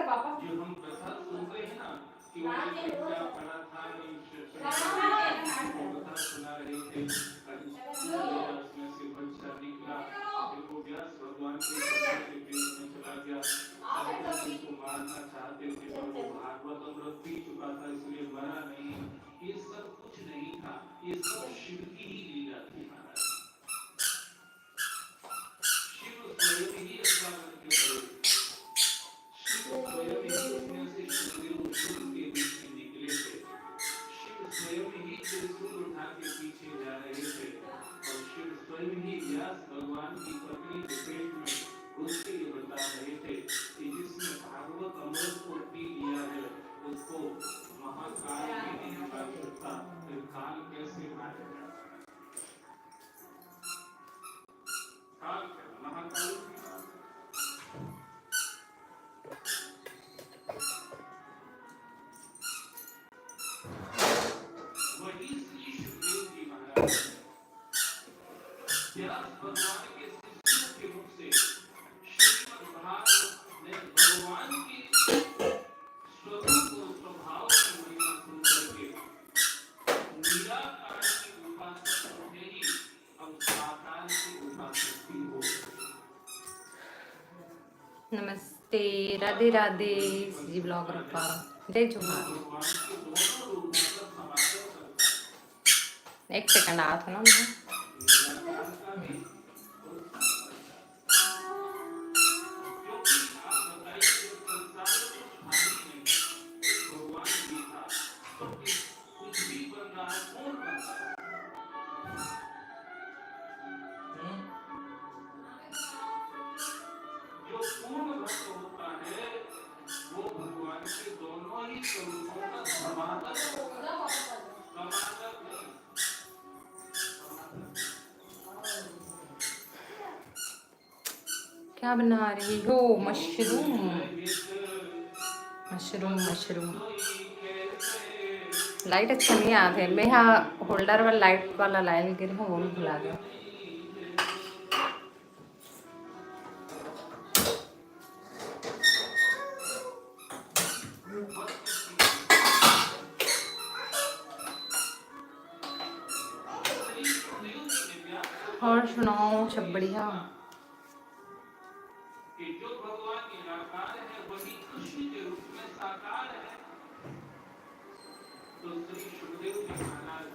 जो हम कथा सुनते हैं ना कि उन्होंने क्या पढ़ा था, कथा सुना रहे थे, उसमें से बच्चा निकला, फिर वो व्यास भगवान के कथा के पेट में चला गया। उसको मारना चाहते थे पर वो भागवत अमृत पी चुका था इसलिए मरा नहीं। ये सब कुछ नहीं था, ये सब शिव की ही लीला थी महाराज। शिव स्वयं ही ऐसा बन के पड़े, शिव स्वयं ही उसमें से शिवदेव शुभ के बीच में निकले थे। शिव स्वयं ही त्रिशूल उठा के पीछे जा रहे थे और शिव स्वयं ही व्यास भगवान की पत्नी के पेट में घुस के ये बता रहे थे कि जिसने भागवत अमृत को पी लिया है उसको महाकाल भी नहीं मार सकता। फिर काल कैसे मारेगा? काल क्या, महाकाल भी मार सकता। वही श्री सुखदेव जी महाराज व्यास भगवान के शिष्यों के मुख से श्रीमद् भागवत ने भगवान के स्वरूप और स्वभाव की महिमा सुन करके निराकार की उपासक होते ही अब साकार की उपासक भी हो। नमस्ते, राधे राधे जी ब्लॉगर का जय जोहार। एक सेकंड आ था ना मैं जो पूर्ण भक्त होता है वो भगवान के दोनों ही स्वरूपों का समागम क्या बना रही हो? Mushroom mushroom mushroom. लाइट अच्छा नहीं आ रही, मैं यहाँ होल्डर वाला लाइट वाला लाइन गिर हूँ वो भी भुला गया। और सुनाओ, सब बढ़िया? कि जो भगवान निराकार है वही कृष्ण के रूप में साकार है। तो श्री सुखदेव जी महाराज